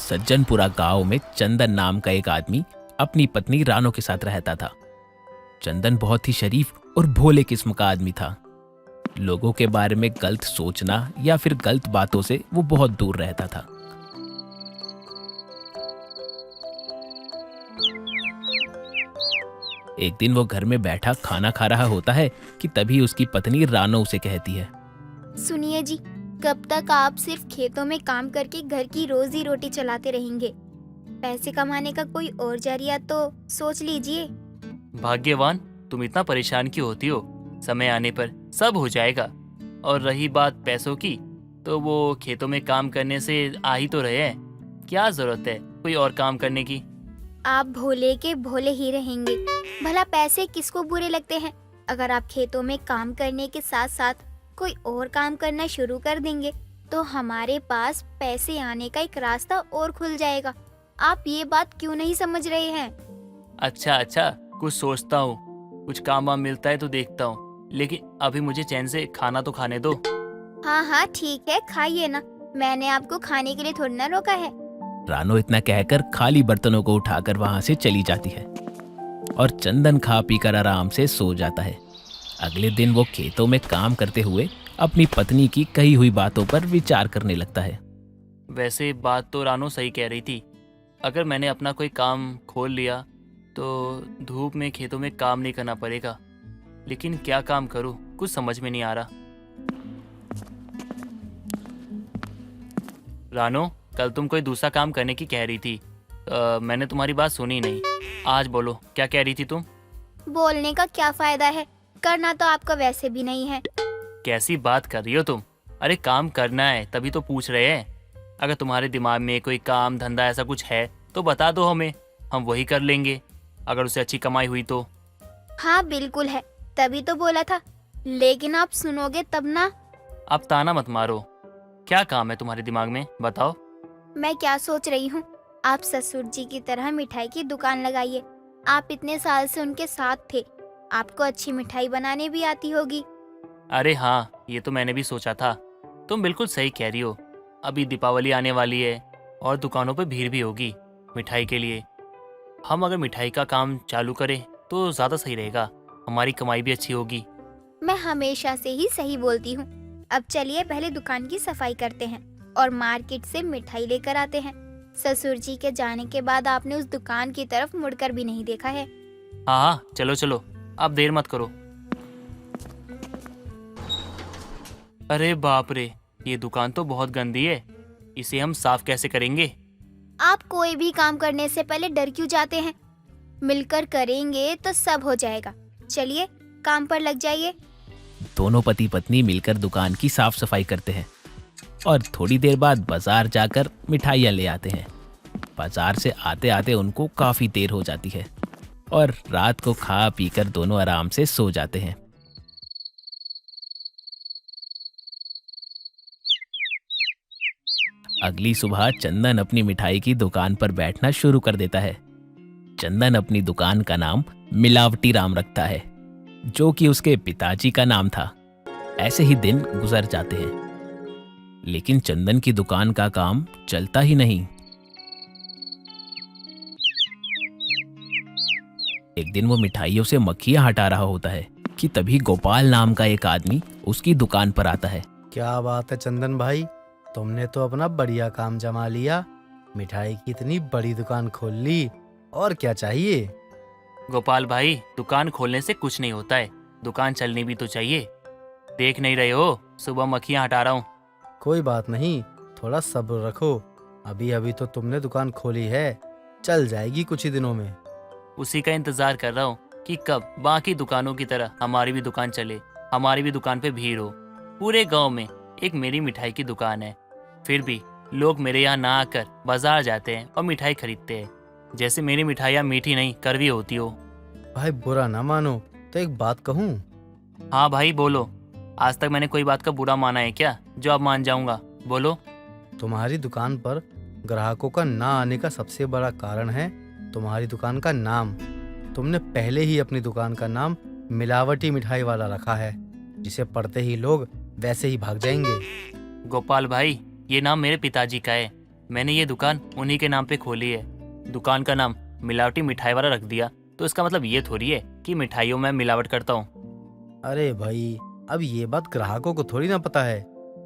सज्जनपुरा गांव में चंदन नाम का एक आदमी अपनी पत्नी रानो के साथ रहता था। चंदन बहुत ही शरीफ और भोले किस्म का आदमी था। लोगों के बारे में गलत सोचना या फिर गलत बातों से वो बहुत दूर रहता था। एक दिन वो घर में बैठा खाना खा रहा होता है कि तभी उसकी पत्नी रानो उसे कहती है, सुनिए जी, कब तक आप सिर्फ खेतों में काम करके घर की रोजी रोटी चलाते रहेंगे? पैसे कमाने का कोई और जरिया तो सोच लीजिए। भाग्यवान, तुम इतना परेशान क्यों होती हो? समय आने पर सब हो जाएगा। और रही बात पैसों की, तो वो खेतों में काम करने से आ ही तो रहे हैं। क्या जरूरत है कोई और काम करने की? आप भोले के भोले ही रहेंगे। भला पैसे किसको बुरे लगते हैं? अगर आप खेतों में काम करने के साथ साथ कोई और काम करना शुरू कर देंगे तो हमारे पास पैसे आने का एक रास्ता और खुल जाएगा। आप ये बात क्यों नहीं समझ रहे हैं? अच्छा, कुछ सोचता हूँ। कुछ काम वाम मिलता है तो देखता हूँ, लेकिन अभी मुझे चैन से खाना तो खाने दो। हाँ ठीक है, खाइए ना। मैंने आपको खाने के लिए थोड़ी ना रोका है। रानो इतना कहकर खाली बर्तनों को उठाकर वहां से चली जाती है और चंदन खा पीकर आराम से सो जाता है। अगले दिन वो खेतों में काम करते हुए अपनी पत्नी की कही हुई बातों पर विचार करने लगता है। वैसे बात तो रानो सही कह रही थी। अगर मैंने अपना कोई काम खोल लिया तो धूप में खेतों में काम नहीं करना पड़ेगा। लेकिन क्या काम करूँ, कुछ समझ में नहीं आ रहा। रानो, कल तुम कोई दूसरा काम करने की कह रही थी। मैंने तुम्हारी बात सुनी नहीं। आज बोलो, क्या कह रही थी तुम? बोलने का क्या फायदा है, करना तो आपका वैसे भी नहीं है। कैसी बात कर रही हो तुम? अरे काम करना है तभी तो पूछ रहे हैं। अगर तुम्हारे दिमाग में कोई काम धंधा ऐसा कुछ है तो बता दो हमें, हम वही कर लेंगे, अगर उसे अच्छी कमाई हुई तो। हाँ बिल्कुल है, तभी तो बोला था। लेकिन आप सुनोगे तब ना। अब ताना मत मारो। क्या काम है तुम्हारे दिमाग में, बताओ। मैं क्या सोच रही हूँ, आप ससुर जी की तरह मिठाई की दुकान लगाइए। आप इतने साल से उनके साथ थे, आपको अच्छी मिठाई बनाने भी आती होगी। अरे हाँ, ये तो मैंने भी सोचा था। तुम बिल्कुल सही कह रही हो। अभी दीपावली आने वाली है और दुकानों पर भीड़ भी होगी मिठाई के लिए। हम अगर मिठाई का काम चालू करें तो ज़्यादा सही रहेगा, हमारी कमाई भी अच्छी होगी। मैं हमेशा से ही सही बोलती हूँ। अब चलिए पहले दुकान की सफाई करते हैं और मार्केट से मिठाई लेकर आते हैं। ससुर जी के जाने के बाद आपने उस दुकान की तरफ मुड़कर भी नहीं देखा है। हाँ, चलो, अब देर मत करो। अरे बाप रे, ये दुकान तो बहुत गंदी है। इसे हम साफ कैसे करेंगे? आप कोई भी काम करने से पहले डर क्यों जाते हैं? मिलकर करेंगे तो सब हो जाएगा। चलिए काम पर लग जाइए। दोनों पति पत्नी मिलकर दुकान की साफ सफाई करते हैं और थोड़ी देर बाद बाजार जाकर मिठाइयाँ ले आते हैं। बाजार से आते आते उनको काफी देर हो जाती है और रात को खा पीकर दोनों आराम से सो जाते हैं। अगली सुबह चंदन अपनी मिठाई की दुकान पर बैठना शुरू कर देता है। चंदन अपनी दुकान का नाम मिलावटी राम रखता है, जो कि उसके पिताजी का नाम था। ऐसे ही दिन गुजर जाते हैं, लेकिन चंदन की दुकान का काम चलता ही नहीं। एक दिन वो मिठाइयों से मक्खियां हटा रहा होता है कि तभी गोपाल नाम का एक आदमी उसकी दुकान पर आता है। क्या बात है चंदन भाई, तुमने तो अपना बढ़िया काम जमा लिया। मिठाई की इतनी बड़ी दुकान खोल ली, और क्या चाहिए? गोपाल भाई, दुकान खोलने से कुछ नहीं होता है, दुकान चलनी भी तो चाहिए। देख नहीं रहे हो, सुबह मक्खियाँ हटा रहा हूँ। कोई बात नहीं, थोड़ा सब्र रखो। अभी अभी तो तुमने दुकान खोली है, चल जाएगी कुछ ही दिनों में। उसी का इंतजार कर रहा हूँ कि कब बाकी दुकानों की तरह हमारी भी दुकान चले, हमारी भी दुकान पे भीड़ हो। पूरे गांव में एक मेरी मिठाई की दुकान है, फिर भी लोग मेरे यहाँ ना आकर बाजार जाते हैं और मिठाई खरीदते हैं, जैसे मेरी मिठाइयाँ मीठी नहीं कड़वी होती हो। भाई बुरा ना मानो तो एक बात कहूँ? हाँ भाई बोलो। आज तक मैंने कोई बात का बुरा माना है क्या, जो अब मान जाऊंगा? बोलो। तुम्हारी दुकान पर ग्राहकों का ना आने का सबसे बड़ा कारण है तुम्हारी दुकान का नाम। तुमने पहले ही अपनी दुकान का नाम मिलावटी मिठाई वाला रखा है, जिसे पढ़ते ही लोग वैसे ही भाग जाएंगे। गोपाल भाई, ये नाम मेरे पिताजी का है। मैंने ये दुकान उन्हीं के नाम पे खोली है। दुकान का नाम मिलावटी मिठाई वाला रख दिया तो इसका मतलब ये थोड़ी है कि मिठाइयों में मिलावट करता हूँ। अरे भाई, अब ये बात ग्राहकों को थोड़ी ना पता है,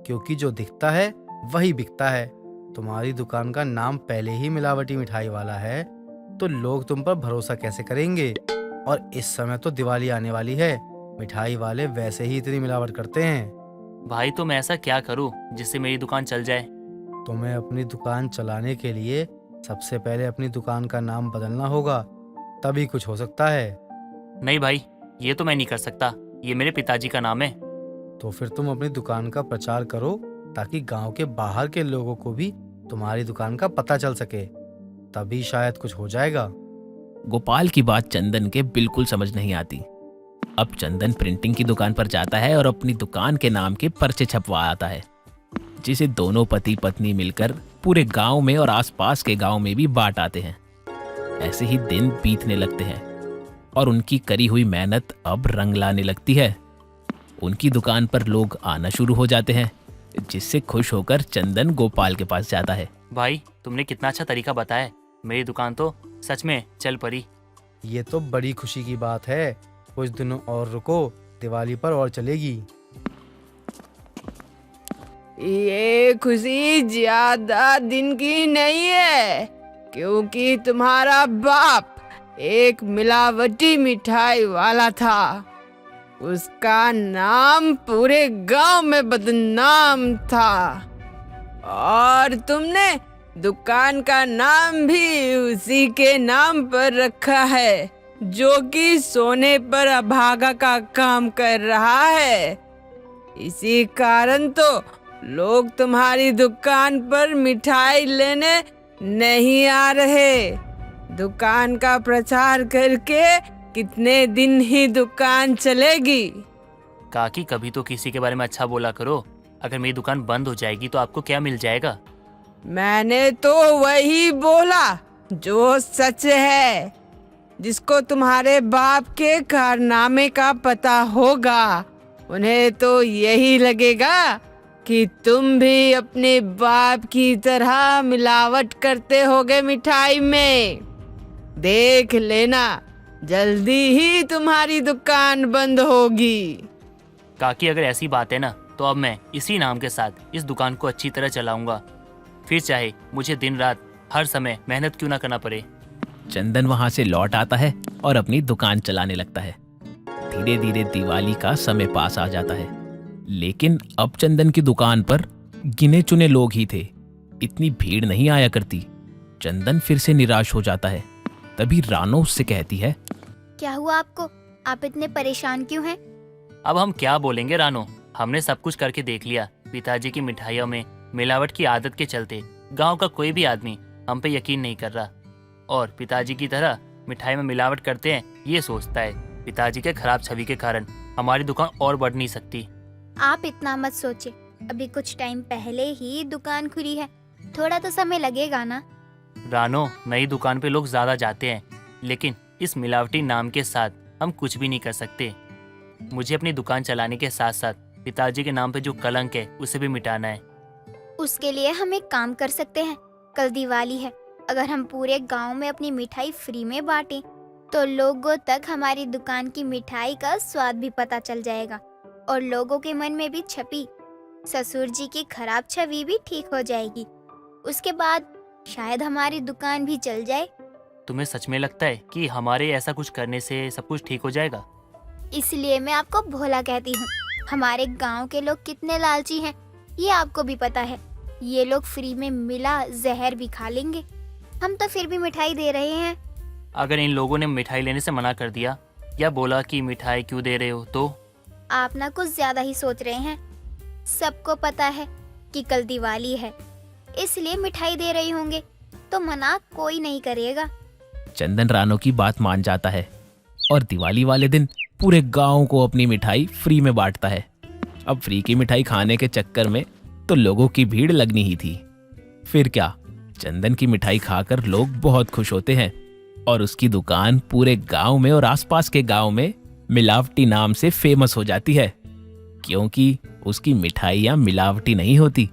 क्योंकि जो दिखता है वही बिकता है। तुम्हारी दुकान का नाम पहले ही मिलावटी मिठाई वाला है तो लोग तुम पर भरोसा कैसे करेंगे? और इस समय तो दिवाली आने वाली है, मिठाई वाले वैसे ही इतनी मिलावट करते हैं। भाई तो मैं ऐसा क्या करूँ जिससे मेरी दुकान चल जाए? तुम्हें अपनी दुकान चलाने के लिए सबसे पहले अपनी दुकान का नाम बदलना होगा, तभी कुछ हो सकता है। नहीं भाई, ये तो मैं नहीं कर सकता, ये मेरे पिताजी का नाम है। तो फिर तुम अपनी दुकान का प्रचार करो ताकि गांव के बाहर के लोगों को भी तुम्हारी दुकान का पता चल सके, तभी शायद कुछ हो जाएगा। गोपाल की बात चंदन के बिल्कुल समझ नहीं आती। अब चंदन प्रिंटिंग की दुकान पर जाता है और अपनी दुकान के नाम के पर्चे छपवा आता है, जिसे दोनों पति पत्नी मिलकर पूरे गांव में और आसपास के गांव में भी बांट आते हैं। ऐसे ही दिन बीतने लगते हैं और उनकी करी हुई मेहनत अब रंग लाने लगती है। उनकी दुकान पर लोग आना शुरू हो जाते हैं, जिससे खुश होकर चंदन गोपाल के पास जाता है। भाई तुमने कितना अच्छा तरीका बताया, मेरी दुकान तो सच में चल पड़ी। ये तो बड़ी खुशी की बात है। कुछ दिनों और रुको, दिवाली पर और चलेगी। ये खुशी ज्यादा दिन की नहीं है, क्योंकि तुम्हारा बाप एक मिलावटी मिठाई वाला था। उसका नाम पूरे गांव में बदनाम था और तुमने दुकान का नाम भी उसी के नाम पर रखा है, जो कि सोने पर अभागा का काम कर रहा है। इसी कारण तो लोग तुम्हारी दुकान पर मिठाई लेने नहीं आ रहे। दुकान का प्रचार करके कितने दिन ही दुकान चलेगी? काकी कभी तो किसी के बारे में अच्छा बोला करो। अगर मेरी दुकान बंद हो जाएगी तो आपको क्या मिल जाएगा? मैंने तो वही बोला जो सच है। जिसको तुम्हारे बाप के कारनामे का पता होगा, उन्हें तो यही लगेगा कि तुम भी अपने बाप की तरह मिलावट करते होगे मिठाई में। देख लेना, जल्दी ही तुम्हारी दुकान बंद होगी। काकी अगर ऐसी बात है ना, तो अब मैं इसी नाम के साथ इस दुकान को अच्छी तरह चलाऊंगा, फिर चाहे मुझे दिन रात हर समय मेहनत क्यों ना करना पड़े। चंदन वहां से लौट आता है और अपनी दुकान चलाने लगता है। धीरे धीरे दिवाली का समय पास आ जाता है, लेकिन अब चंदन की दुकान पर गिने चुने लोग ही थे, इतनी भीड़ नहीं आया करती। चंदन फिर से निराश हो जाता है। तभी रानो उससे कहती है, क्या हुआ आपको? आप इतने परेशान क्यों हैं? अब हम क्या बोलेंगे रानो, हमने सब कुछ करके देख लिया। पिताजी की मिठाइयों में मिलावट की आदत के चलते गांव का कोई भी आदमी हम पे यकीन नहीं कर रहा, और पिताजी की तरह मिठाई में मिलावट करते हैं ये सोचता है। पिताजी के खराब छवि के कारण हमारी दुकान और बढ़ नहीं सकती। आप इतना मत सोचे, अभी कुछ टाइम पहले ही दुकान खुली है, थोड़ा तो समय लगेगा ना। रानो, नई दुकान पे लोग ज्यादा जाते हैं, लेकिन इस मिलावटी नाम के साथ हम कुछ भी नहीं कर सकते। मुझे अपनी दुकान चलाने के साथ साथ पिताजी के नाम पे जो कलंक है उसे भी मिटाना है। उसके लिए हम एक काम कर सकते हैं। कल दिवाली है, अगर हम पूरे गांव में अपनी मिठाई फ्री में बांटें तो लोगों तक हमारी दुकान की मिठाई का स्वाद भी पता चल जाएगा और लोगों के मन में भी छपी ससुर जी की खराब छवि भी ठीक हो जाएगी। उसके बाद शायद हमारी दुकान भी चल जाए। तुम्हें सच में लगता है कि हमारे ऐसा कुछ करने से सब कुछ ठीक हो जाएगा? इसलिए मैं आपको भोला कहती हूँ। हमारे गांव के लोग कितने लालची हैं, ये आपको भी पता है। ये लोग फ्री में मिला जहर भी खा लेंगे। हम तो फिर भी मिठाई दे रहे हैं। अगर इन लोगों ने मिठाई लेने से मना कर दिया या बोला कि मिठाई क्यों दे रहे हो तो? आप ना कुछ ज्यादा ही सोच रहे हैं। सबको पता है कि कल दिवाली है, इसलिए मिठाई दे रहे होंगे, तो मना कोई नहीं करेगा। चंदन रानो की बात मान जाता है और दिवाली वाले दिन पूरे गांव को अपनी मिठाई फ्री में बांटता है। अब फ्री की मिठाई खाने के चक्कर में तो लोगों की भीड़ लगनी ही थी। फिर क्या, चंदन की मिठाई खाकर लोग बहुत खुश होते हैं और उसकी दुकान पूरे गांव में और आसपास के गांव में मिलावटी नाम से फेमस हो जाती है, क्योंकि उसकी मिठाइयाँ मिलावटी नहीं होती,